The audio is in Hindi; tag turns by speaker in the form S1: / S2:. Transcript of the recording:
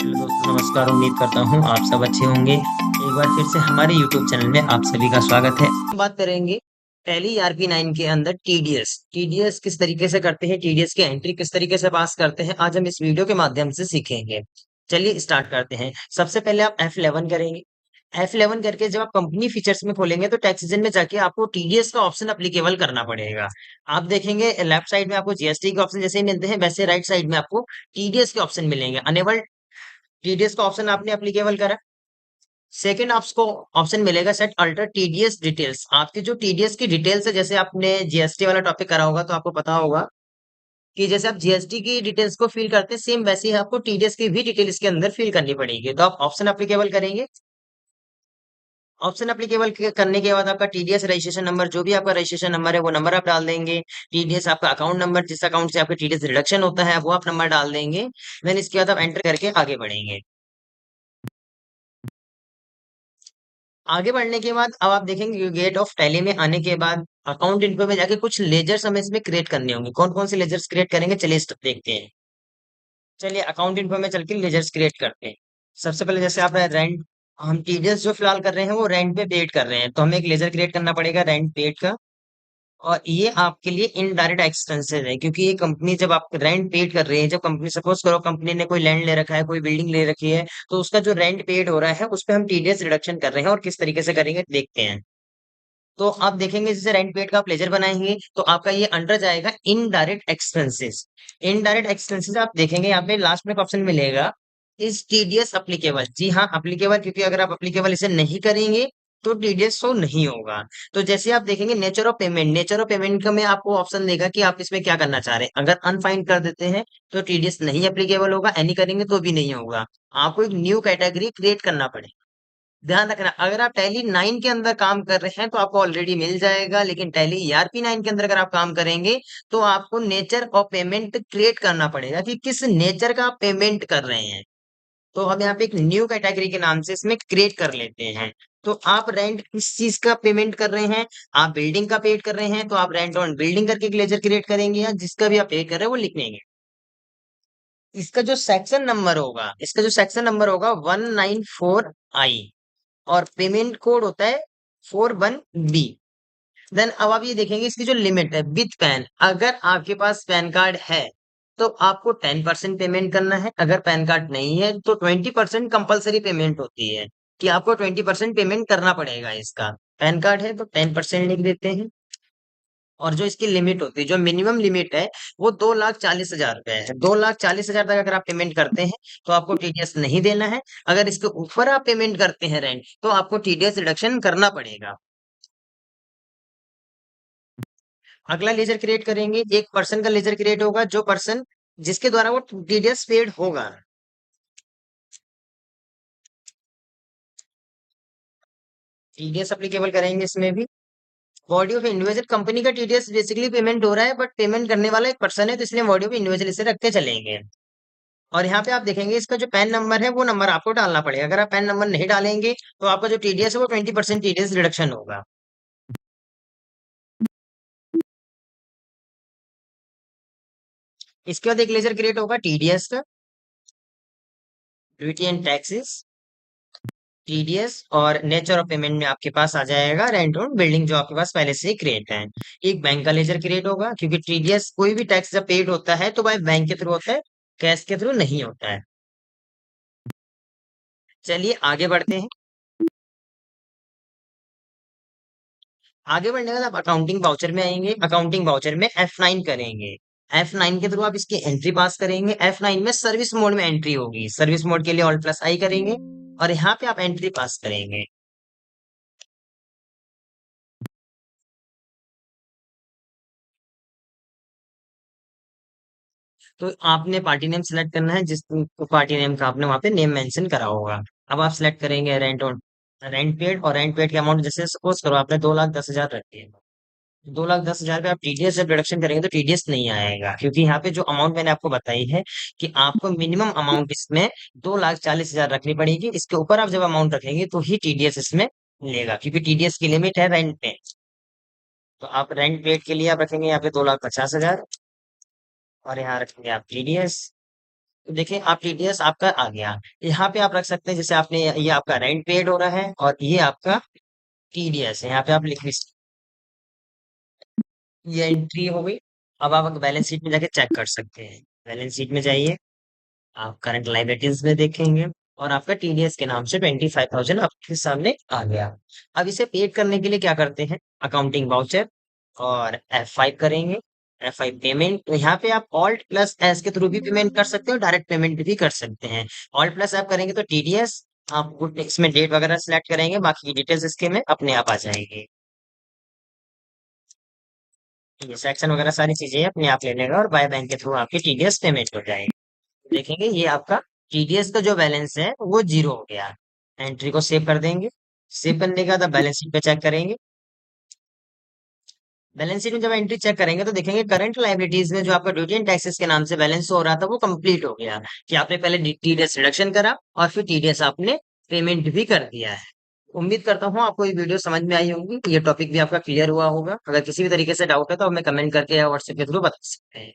S1: हेलो दोस्तों, नमस्कार। उम्मीद करता हूँ आप सब अच्छे होंगे। एक बार फिर से हमारे यूट्यूब चैनल में आप सभी का स्वागत है। बात करेंगे टैली ERP9 के अंदर टीडीएस। टीडीएस किस तरीके से करते हैं, टीडीएस की एंट्री किस तरीके से पास करते हैं, आज हम इस वीडियो के माध्यम से सीखेंगे। चलिए स्टार्ट करते हैं। सबसे पहले आप F11 करेंगे। F11 करके जब आप कंपनी फीचर्स में खोलेंगे तो टैक्सेशन में जाके आपको टीडीएस का ऑप्शन अप्लीकेबल करना पड़ेगा। आप देखेंगे लेफ्ट साइड में आपको जीएसटी के ऑप्शन जैसे ही मिलते हैं, वैसे राइट साइड में आपको टीडीएस के ऑप्शन मिलेंगे। अनेबल टीडीएस का ऑप्शन आपने एप्लीकेबल करा। सेकंड आपको ऑप्शन मिलेगा सेट अल्टर टीडीएस डिटेल्स। आपकी जो टीडीएस की डिटेल्स है, जैसे आपने जीएसटी वाला टॉपिक करा होगा तो आपको पता होगा कि जैसे आप जीएसटी की डिटेल्स को फिल करते हैं, सेम वैसे ही आपको टीडीएस की भी डिटेल इसके अंदर फिल करनी पड़ेगी। तो आप ऑप्शन एप्लीकेबल करेंगे। ऑप्शन एप्लीकेबल करने के बाद आपका टीडीएस रजिस्ट्रेशन नंबर, जो भी आपका रजिस्ट्रेशन नंबर है वो नंबर आप डाल देंगे। टीडीएस आपका अकाउंट नंबर, जिस अकाउंट से आपका टीडीएस रिडक्शन होता है, वो आप नंबर डाल देंगे। देन इसके बाद आप एंटर करके आगे बढ़ेंगे। आगे बढ़ने के बाद अब आप देखेंगे गेट ऑफ टैली में आने के बाद अकाउंट इन्फो में जाके कुछ लेजर्स हमें इसमें क्रिएट करने होंगे। कौन कौन से लेजर्स क्रिएट करेंगे, चलिए देखते हैं। चलिए अकाउंट इन्फो में चल के लेजर्स क्रिएट करते हैं। सबसे पहले जैसे आप रेंट, हम टीडीएस जो फिलहाल कर रहे हैं वो रेंट पे पेड कर रहे हैं, तो हमें एक लेजर क्रिएट करना पड़ेगा रेंट पेड का। और ये आपके लिए इनडायरेक्ट एक्सपेंसेस है, क्योंकि ये कंपनी जब आप रेंट पेड कर रही है, जब कंपनी सपोज करो कंपनी ने कोई लैंड ले रखा है, कोई बिल्डिंग ले रखी है, तो उसका जो रेंट पेड हो रहा है उस पे हम टीडीएस रिडक्शन कर रहे हैं। और किस तरीके से करेंगे देखते हैं। तो आप देखेंगे जैसे रेंट पेड का आप लेजर बनाएंगे तो आपका ये अंडर जाएगा इनडायरेक्ट एक्सपेंसेस। इनडायरेक्ट एक्सपेंसेस आप देखेंगे यहाँ पे लास्ट में एक ऑप्शन मिलेगा इस टीडीएस अप्लीकेबल। जी हाँ, अप्लीकेबल, क्योंकि अगर आप अप्लीकेबल इसे नहीं करेंगे तो टीडीएस शो नहीं होगा। तो जैसे आप देखेंगे nature of payment, nature of payment का में आपको ऑप्शन देगा कि आप इसमें क्या करना चाह रहे हैं। अगर अनफाइन कर देते हैं तो टीडीएस नहीं अप्लीकेबल होगा, एनी करेंगे तो भी नहीं होगा। आपको एक न्यू कैटेगरी क्रिएट करना पड़ेगा। ध्यान रखना, अगर आप टैली 9 के अंदर काम कर रहे हैं तो आपको ऑलरेडी मिल जाएगा, लेकिन टैली ERP9 के अंदर अगर आप काम करेंगे तो आपको नेचर ऑफ पेमेंट क्रिएट करना पड़ेगा कि किस नेचर का आप पेमेंट कर रहे हैं। तो हम यहाँ पे एक न्यू कैटेगरी के नाम से इसमें क्रिएट कर लेते हैं। तो आप रेंट किस चीज का पेमेंट कर रहे हैं, आप बिल्डिंग का पेड कर रहे हैं तो आप रेंट ऑन बिल्डिंग करके एक लेजर क्रिएट करेंगे, या जिसका भी आप पेड कर रहे हैं वो लिख लेंगे। इसका जो सेक्शन नंबर होगा 194I, और पेमेंट कोड होता है 41B। देन अब आप ये देखेंगे इसकी जो लिमिट है विथ पैन, अगर आपके पास पैन कार्ड है तो आपको 10% पेमेंट करना है। अगर पैन कार्ड नहीं है तो 20% कंपलसरी पेमेंट होती है, कि आपको 20% पेमेंट करना पड़ेगा इसका। पैन कार्ड है तो 10% लिख देते हैं। और जो इसकी लिमिट होती है, जो मिनिमम लिमिट है, वो 2,40,000 रुपए है। 2,40,000 तक अगर आप पेमेंट करते हैं तो आपको टीडीएस नहीं देना है। अगर इसके ऊपर आप पेमेंट करते हैं रेंट, तो आपको टीडीएस रिडक्शन करना पड़ेगा। अगला लेजर क्रिएट करेंगे, एक पर्सन का लेजर क्रिएट होगा, जो पर्सन जिसके द्वारा वो टीडीएस पेड होगा। टीडीएस अप्लीकेबल करेंगे इसमें भी। बॉडी ऑफ इंडिविजुअल, कंपनी का टीडीएस बेसिकली पेमेंट हो रहा है, बट पेमेंट करने वाला एक पर्सन है, तो इसलिए बॉडी ऑफ इंडिविजुअल इसे रखते चलेंगे। और यहाँ पे आप देखेंगे इसका जो पैन नंबर है वो नंबर आपको डालना पड़ेगा। अगर आप पैन नंबर नहीं डालेंगे तो आपका जो टीडीएस है वो 20% टीडीएस रिडक्शन होगा। इसके बाद एक लेजर क्रिएट होगा टीडीएस का, ड्यूटी एंड टैक्सेस, टीडीएस, और नेचर ऑफ पेमेंट में आपके पास आ जाएगा रेंट ऑन बिल्डिंग, जो आपके पास पहले से ही क्रिएट है। एक बैंक का लेजर क्रिएट होगा, क्योंकि टीडीएस कोई भी टैक्स जब पेड होता है तो भाई बैंक के थ्रू होता है, कैश के थ्रू नहीं होता है। चलिए आगे बढ़ते हैं। आगे बढ़ने के बाद आप अकाउंटिंग वाउचर में आएंगे। अकाउंटिंग वाउचर में F9 करेंगे। F9 के थ्रू आप इसकी एंट्री पास करेंगे। F9 में सर्विस मोड में एंट्री होगी। सर्विस मोड के लिए Alt+I करेंगे और यहाँ पे आप एंट्री पास करेंगे। तो आपने पार्टी नेम सेलेक्ट करना है, जिस पार्टी नेम का आपने वहां पे नेम मेंशन करा होगा। अब आप सिलेक्ट करेंगे रेंट ऑन रेंट पेड, और रेंट पेड के अमाउंट जैसे सपोज करो आपने 2,10,000 रखी है। 2,10,000 पे आप टीडीएस जब डिडक्शन करेंगे तो टीडीएस नहीं आएगा, क्योंकि यहाँ पे जो अमाउंट मैंने आपको बताई है कि आपको मिनिमम अमाउंट इसमें 2,40,000 रखनी पड़ेगी। इसके ऊपर आप जब अमाउंट रखेंगे तो ही टीडीएस इसमें लेगा, क्योंकि टीडीएस की लिमिट है रेंट पे। तो आप रेंट पेड के लिए आप रखेंगे यहाँ पे 2,50,000, और यहाँ रखेंगे आप टीडीएस। तो देखिए आप टीडीएस आपका आ गया। यहाँ पे आप रख सकते हैं, जैसे आपने ये आपका रेंट पेड हो रहा है और ये आपका टीडीएस है, यहाँ पे आप लिख भी ये एंट्री हो गई। अब आप बैलेंस शीट में जाके चेक कर सकते हैं। बैलेंस शीट में जाइए, आप करंट लायबिलिटीज में देखेंगे और आपका टीडीएस के नाम से 25,000 आपके सामने आ गया। अब इसे पेड करने के लिए क्या करते हैं, अकाउंटिंग वाउचर और F5 करेंगे। F5 पेमेंट, तो यहाँ पे आप ऑल्ट प्लस एस के थ्रू भी पेमेंट कर सकते हो, डायरेक्ट पेमेंट भी कर सकते हैं। ऑल्ट प्लस आप करेंगे तो टीडीएस, आप इसमें डेट वगैरह सिलेक्ट करेंगे, बाकी की डिटेल्स इसके में अपने आप आ जाएंगे। ये सेक्शन वगैरह सारी चीजें अपने आप ले लेगा और बाय बैंक के थ्रू आपकी टीडीएस पेमेंट हो जाएगी। देखेंगे ये आपका टीडीएस का जो बैलेंस है वो जीरो हो गया। एंट्री को सेव कर देंगे। सेव करने के बाद आप बैलेंस शीट पे चेक करेंगे। बैलेंस शीट में जब एंट्री चेक करेंगे तो देखेंगे करंट लायबिलिटीज में जो आपका ड्यूटी एंड टैक्सेस के नाम से बैलेंस हो रहा था वो कंप्लीट हो गया, कि आपने पहले टीडीएस रिडक्शन करा और फिर टीडीएस आपने पेमेंट भी कर दिया है। उम्मीद करता हूँ आपको ये वीडियो समझ में आई होगी, ये टॉपिक भी आपका क्लियर हुआ होगा। अगर किसी भी तरीके से डाउट है तो हमें कमेंट करके या व्हाट्सएप के थ्रू बता सकते हैं।